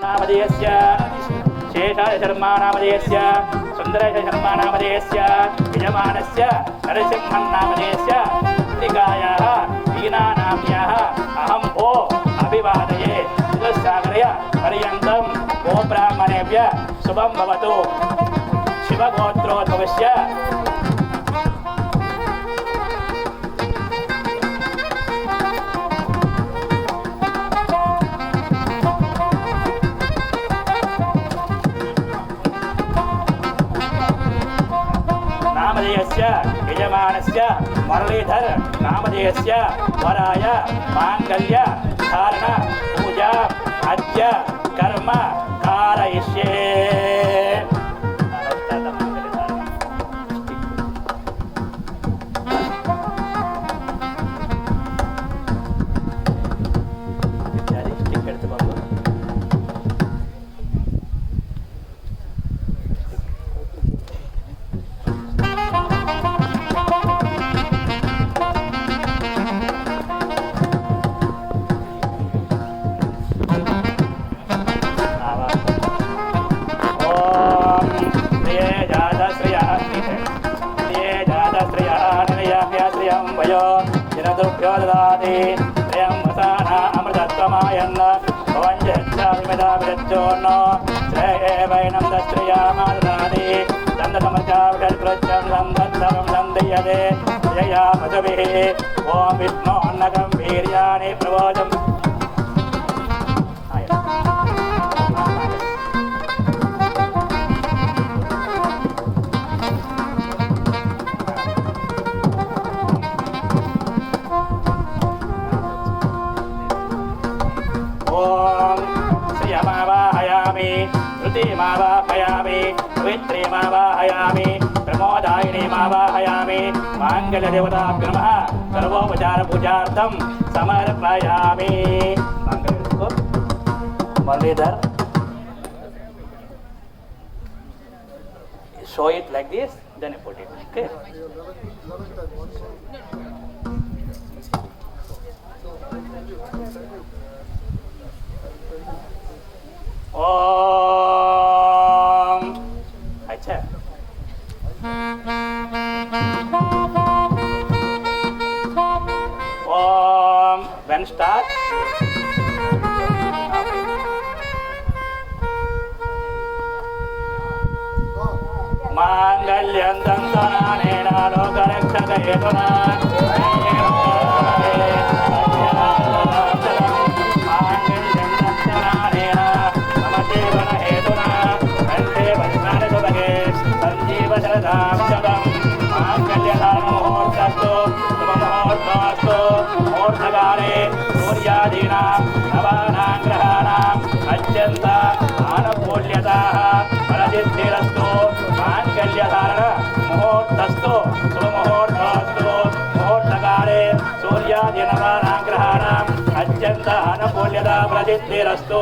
नामधेयस्य शेषाय शर्मा नामधेयस्य सुन्दरेश शर्मा नामधेयस्य यजमानस्य नरसिंहन् नामधेयस्य पुत्रिकायाः वीणा नाम्न्याः अहं भो अभिवादये चतुस्सागरय पर्यन्तं गो ब्राह्मणेभ्यः शुभं भवतु शिवगोत्रोद्भवस्य नामधेयस्य यजमानस्य मुरलीधर नामधेयस्य वराय मांगल्य धारण पूजा अद्य कर्म कारयिष्ये। जनदुभ्यो ददाति त्रयं वसाना अमृतत्वमायन्न भवञ्जच्छामिदाभिरज्जोन्नो श्रेयेवैनं दश्रयामा ददाति दन्दतमचाविषत्प्रत्यं दन्दत्सवं दन्दयते जया मधुभिः ॐ विष्णोन्नकं वीर्याणि प्रवोचम् श्रुतिमावाहयामि पवित्रीमावाहयामि प्रमोदायिनीमावाहयामि माङ्गल्यदेवताभ्यो नमः सर्वोपचारपूजार्थं समर्पयामि। Muralidhar, show it like this, then you put it. Okay. Om. अच्छा Om. When start? Mangalyam tantananena lokarexakayetuna फलसिद्धिरस्तु माङ्गल्यधारण मुहूर्तस्तु शुभमुहूर्तस्तु मुहूर्तकाले सूर्यादिनवानां ग्रहाणाम् अत्यन्त अनुकूल्यता फलसिद्धिरस्तु।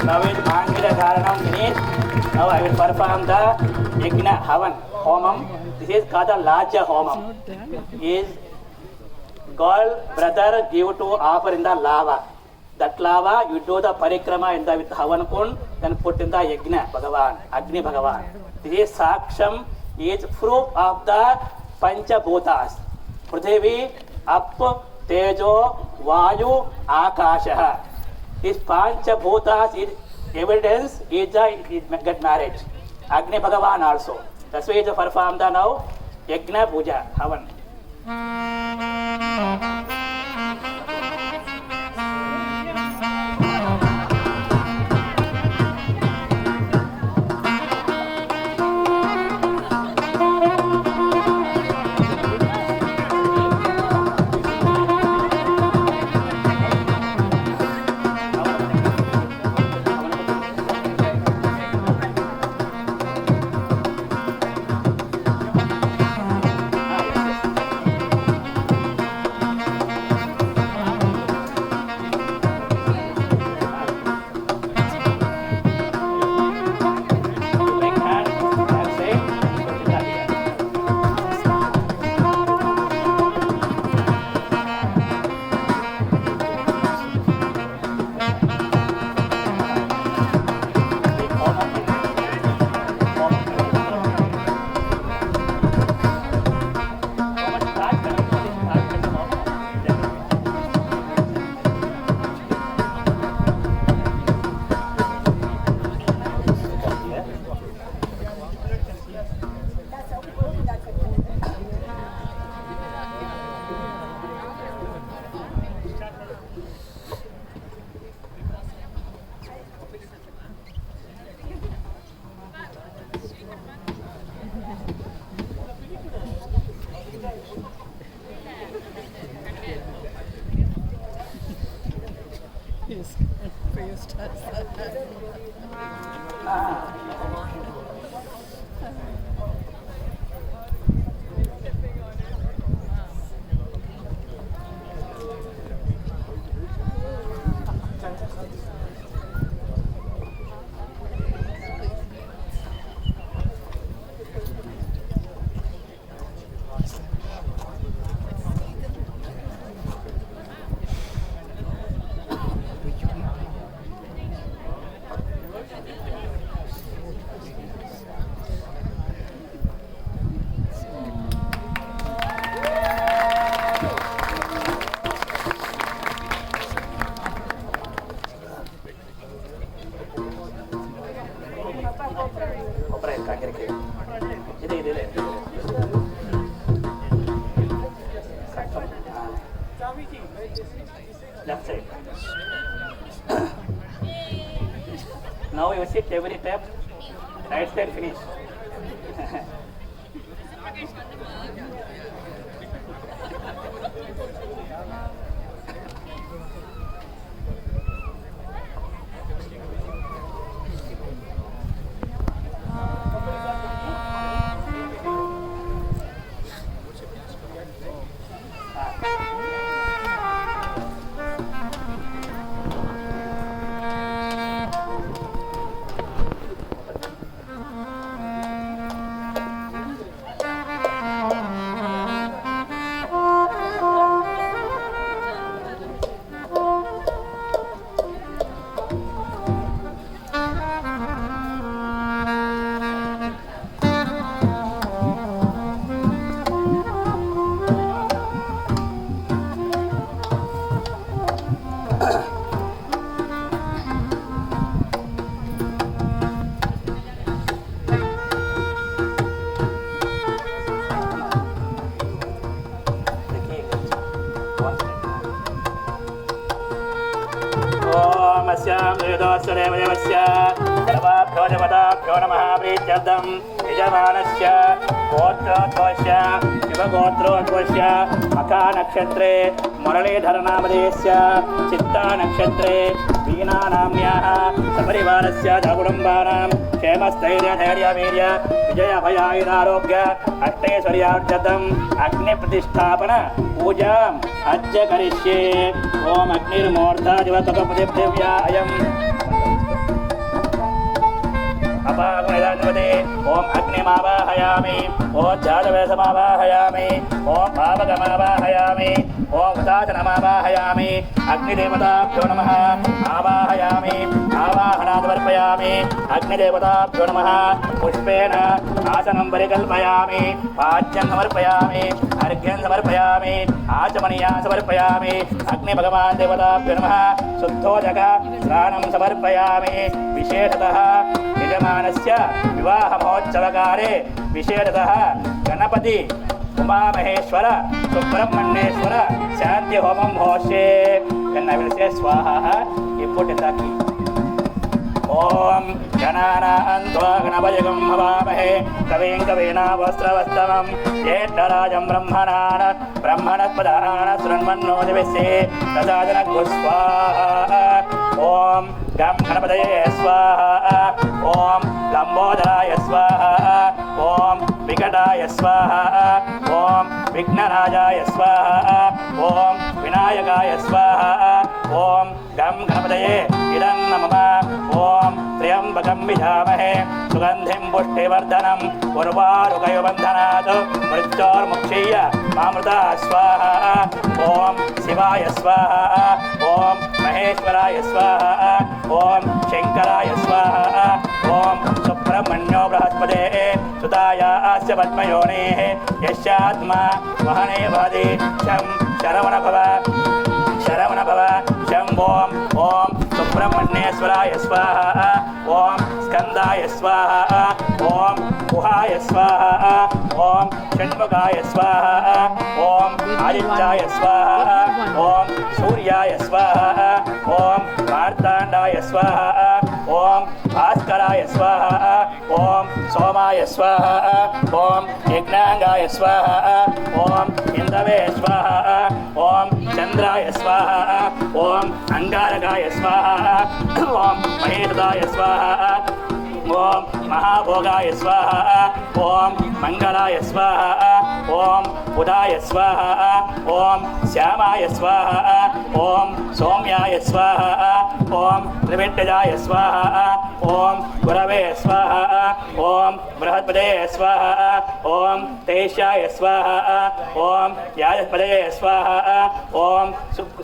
Now with Mangala Dharanam finished, now I will perform the Yajna Havan Homam. This is called the Laja Homam. Is girl, brother give to offer in the lava. That lava you do the parikrama in the with Havan Kund, then put in the Yajna Bhagavan, Agni Bhagavan. This is Saksham, is proof of the Pancha Bhutas. Prithvi, Up, Tejo, Vayu, Akasha. This Pancha Bhutas is evidence is get marriage. Agni Bhagavan also. That's why it's perform the now Yajna Puja Havan. ತಂಗಿರಕ್ಕೆ ಇದೆ ಇದೆ left side. Now you sit every step, right side finish. सर्वाभ्यो देवताभ्यो नमः प्रीत्यर्थं यजमानस्य गोत्रोद्भवस्य शिवगोत्रोद्भवस्य मखानक्षत्रे मुरलीधरनामधेयस्य चित्तानक्षत्रे वीणानाम्याः सपरिवारस्य कुटुम्बानां क्षेमस्थैर्यधैर्यवीर्य विजयाभयायुरारोग्य अष्टैश्वर्यार्थम् अग्निप्रतिष्ठापन पूजाम् अद्य करिष्ये। ओम अग्निर्मूर्धा दिवकपदेव्या अयम् अपागमयदान्वते ओम अग्निमावाहयामि ओम जातवेदमावाहयामि ओम पावकमावाहयामि ओम उदातनमावाहयामि अग्निदेवताभ्यो नमः आवाहयामि आवाहनादर्पयामि अग्निदेवताभ्यो नमः पुष्पेण आसनं परिकल्पयामि पाद्यं समर्पयामि अर्घ्यं समर्पयामि आचमनीयां समर्पयामि अग्निभगवान् देवताभ्यो नमः शुद्धोदक स्नानं समर्पयामि। विशेषतः यजमानस्य विवाहमहोत्सवकाले विशेषतः गणपति उमामहेश्वर सुब्रह्मण्येश्वर शांति होमं होष्ये कन्नविलसे स्वाहा इपुटिताकि ओम गणानां त्वा गणपतिगं हवामहे कविं कवीनावस्त्रवस्तमं ज्येष्ठराजं ब्रह्मणस्पदान शृण्वन्नोतिभिस्से तदाजनग्गु स्वाहा। ओम गं गणपतये स्वाहा ओम लंबोदराय स्वाहा ओम विकटाय स्वाहा ओम विघ्नराजाय स्वाहा ओम विनायकाय स्वाहा ओम गं गणपतये इदं नमः। ओम त्र्यंबकं विधामहे सुगंधिं पुष्टिवर्धनम् उर्वारुकयोबन्धनात् मृत्योर्मुक्षीय मामृता स्वाहा। ओम शिवाय स्वाहा ओम महेश्वराय स्वाहा ओम शंकराय स्वाहा ओम सुब्रह्मण्यो बृहस्पते सुतायास्य पद्मयोनेः यस्यात्मा वहने वहति शं शरवण भव शंभोम ओम सुब्रह्मण्येश्वराय स्वाहा ओम स्कंदाय स्वाहा ओम गुहाय स्वाहा ओम षण्मुखाय स्वाहा ओम आदित्याय स्वाहा ओम सूर्याय स्वाहा ओम मार्तांडाय स्वाहा ओम भास्कराय स्वाहा ओम सोमाय स्वाहा ओम यज्ञांगाय स्वाहा ओम इंद्रवे स्वाहा ओम चंद्राय स्वाहा ओम अंगारकाय स्वाहा ओम महेशाय स्वाहा ओम महाभोगाय स्वाहा ओम मंगलाय स्वाहा ओम उदाय स्वाहा ओम श्यामाय स्वाहा ओम सौम्याय स्वाहा ओम त्रिविक्रमाय स्वाहा ओम गुरवे स्वाहा ओम बृहस्पते स्वाहा ओम तेषाय स्वाहा ओम याजपदये स्वाहा ओम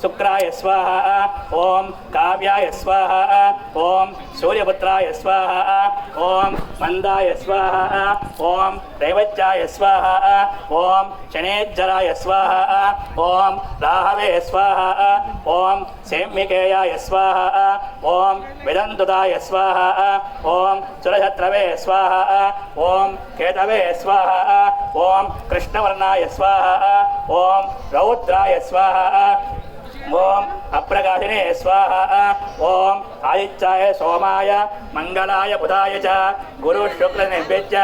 शुक्राय स्वाहा ओम काव्याय स्वाहा ओम सूर्यपुत्राय स्वाहा ओम मंदाय स्वाहा ओम दैवज्याय स्वाहा ओम शनेज्जराय स्वाहा ओम राहवे स्वाहा ओम सेम्मिकेयाय स्वाहा ओम विदन्तुदाय स्वाहा ओम सुरशत्रवे स्वाहा ओम केतवे स्वाहा ओम कृष्णवर्णाय स्वाहा ओम रौद्राय स्वाहा ओम अप्रकाशिने स्वाहा ओम आदित्याय सोमाय मंगलाय बुधाय च गुरु शुक्ल नैवेद्य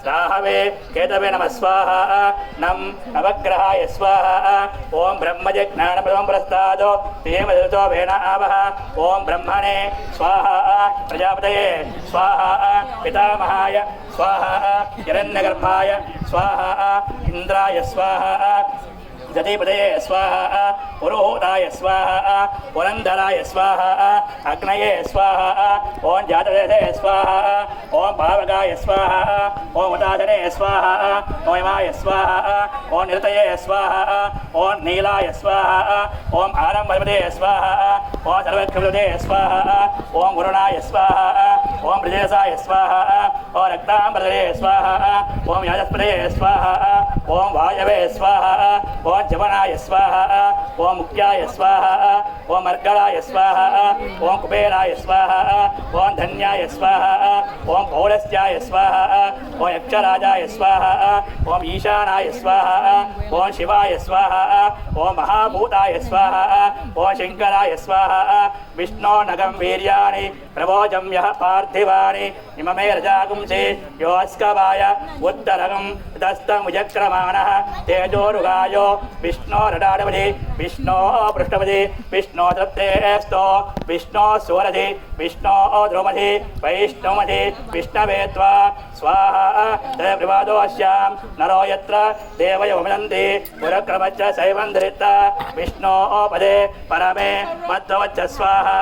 राहवे केतवे नमः स्वाहा नम नवग्रहाय स्वाहा ओम ब्रह्मजे ज्ञानप्रदं प्रस्तादो धीमधृतो भेनावः ओम ब्रह्मणे स्वाहा प्रजापतये स्वाहा पितामहाय स्वाहा हिरण्यगर्भाय स्वाहा इंद्राय स्वाहा जतिपदये स्वाहा पुरोहिताय स्वाहा पुरंदराय स्वाहा अग्नये स्वाहा ओम जातवेदये स्वाहा ओम पावकाय स्वाहा ओम उदाधने स्वाहा ओम हिमाय स्वाहा ओम निरतये स्वाहा ओम नीलाय स्वाहा ओम आरंभपदये स्वाहा ओम सर्वक्षपदये स्वाहा ओम वरुणाय स्वाहा ओम प्रदेशाय स्वाहा ओम रक्तांबरदये स्वाहा ओम याजस्पदये स्वाहा ओम वायवे स्वाहा ओम जवनाय स्वाहा ओम मुख्याय स्वाहा ओम अर्गलाय स्वाहा ओम कुबेराय स्वाहा ओम धन्याय स्वाहा ओम पौलस्याय स्वाहा ओम यक्षराजाय स्वाहा ओम ईशानाय स्वाहा ओम शिवाय स्वाहा ओम महाभूताय स्वाहा ओम शंकराय स्वाहा विष्णो नगं वीर्याणि प्रभोजं यः पार्थिवानि इममे रजागुंसे योऽस्कवाय उत्तरगं तस्तमुजक्रमाणः तेजोरुगायो विष्णो रडाडपदे विष्णो पृष्ठपदे विष्णो तृप्तेस्तो विष्णो सुवरदे विष्णो ध्रुमदे वैष्णवदे विष्णवे त्वा स्वाहा तदेववादोऽस्यां नरो यत्र देवयवमनन्ति पुरक्रमच्च शैवं धृत्ता विष्णो पदे परमे मध्वच्च स्वाहा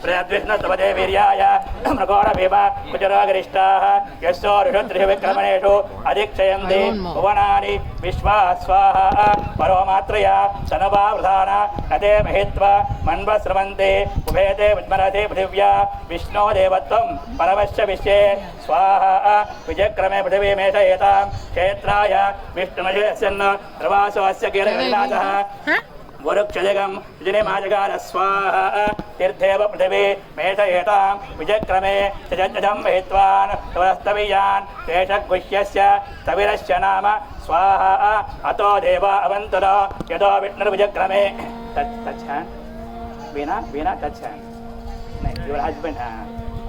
प्रयद्विष्णुपदे वीर्याय मृगोरविव कुजरागरिष्ठाः यस्यो ऋषुत्रिविक्रमणेषु अधिक्षयन्ति भुवनानि विश्वा स्वाहा परोमात्रया सनवावधान नदे महित्वा मन्वस्रवन्ते उभेते विद्मरते पृथिव्या विष्णो देवत्वं परमस्य विश्वे स्वाहा विजयक्रमे पृथिवी मेषयेतां क्षेत्राय विष्णुमशेस्यन् प्रवासोऽस्य कीर्तनाथः वरुक्षजगं विजयमाजगार स्वाहा तीर्थेव पृथिवी मेषयेतां विजयक्रमे सजं महित्वान् तवस्तवीयान् शेषगुह्यस्य तविरस्य नाम स्वाहा अतो देवा अवन्तुर यतो विष्णुर्विजयक्रमे तच्छान् वीणा तच्छान् युवर हस्बैंड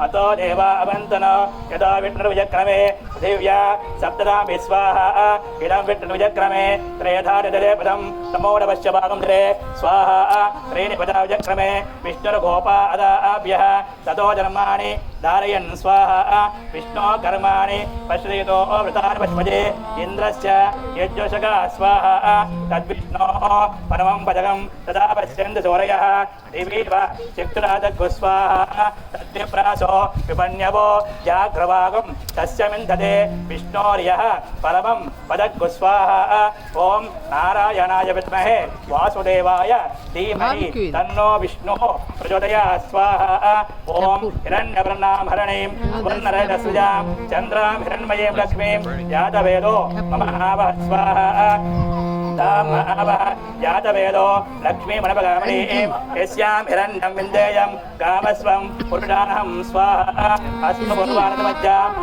अतो देवा अवन्तन यदा विष्णुर्विजक्रमे पृथिव्या सप्तदां स्वाहा इदं विष्णुर्विजक्रमे त्रयधारिदले पदं तमोडवश्य भागं धरे स्वाहा त्रीणि पदा विजक्रमे विष्णुर्गोपा अदाभ्यः ततो धर्माणि धारयन् स्वाहा विष्णो कर्माणि पश्यतो वृतानि पश्पजे इन्द्रस्य यज्ञोषका स्वाहा तद्विष्णोः परमं पदकं तदा पश्यन्ति सूरयः दिवीव चित्तराजगु स्वाहा तद्विप्रासो विपण्यवो जाग्रवागं तस्य मिन्धते विष्णोर्यः परमं पदग्गु स्वाहा ॐ नारायणाय विद्महे वासुदेवाय धीमहि तन्नो विष्णुः प्रचोदयात् स्वाहा ॐ हिरण्यवर्णां हरणीं वर्णरजसृजां चन्द्रां हिरण्मयीं लक्ष्मीं जातवेदो मम आवः स्वाहा जातवेदो लक्ष्मीमनपगामिनीं यस्यां हिरण्यं विन्देयं कामस्वं पुरुषाणं स्वाहा अस्मभुवनमज्जाम्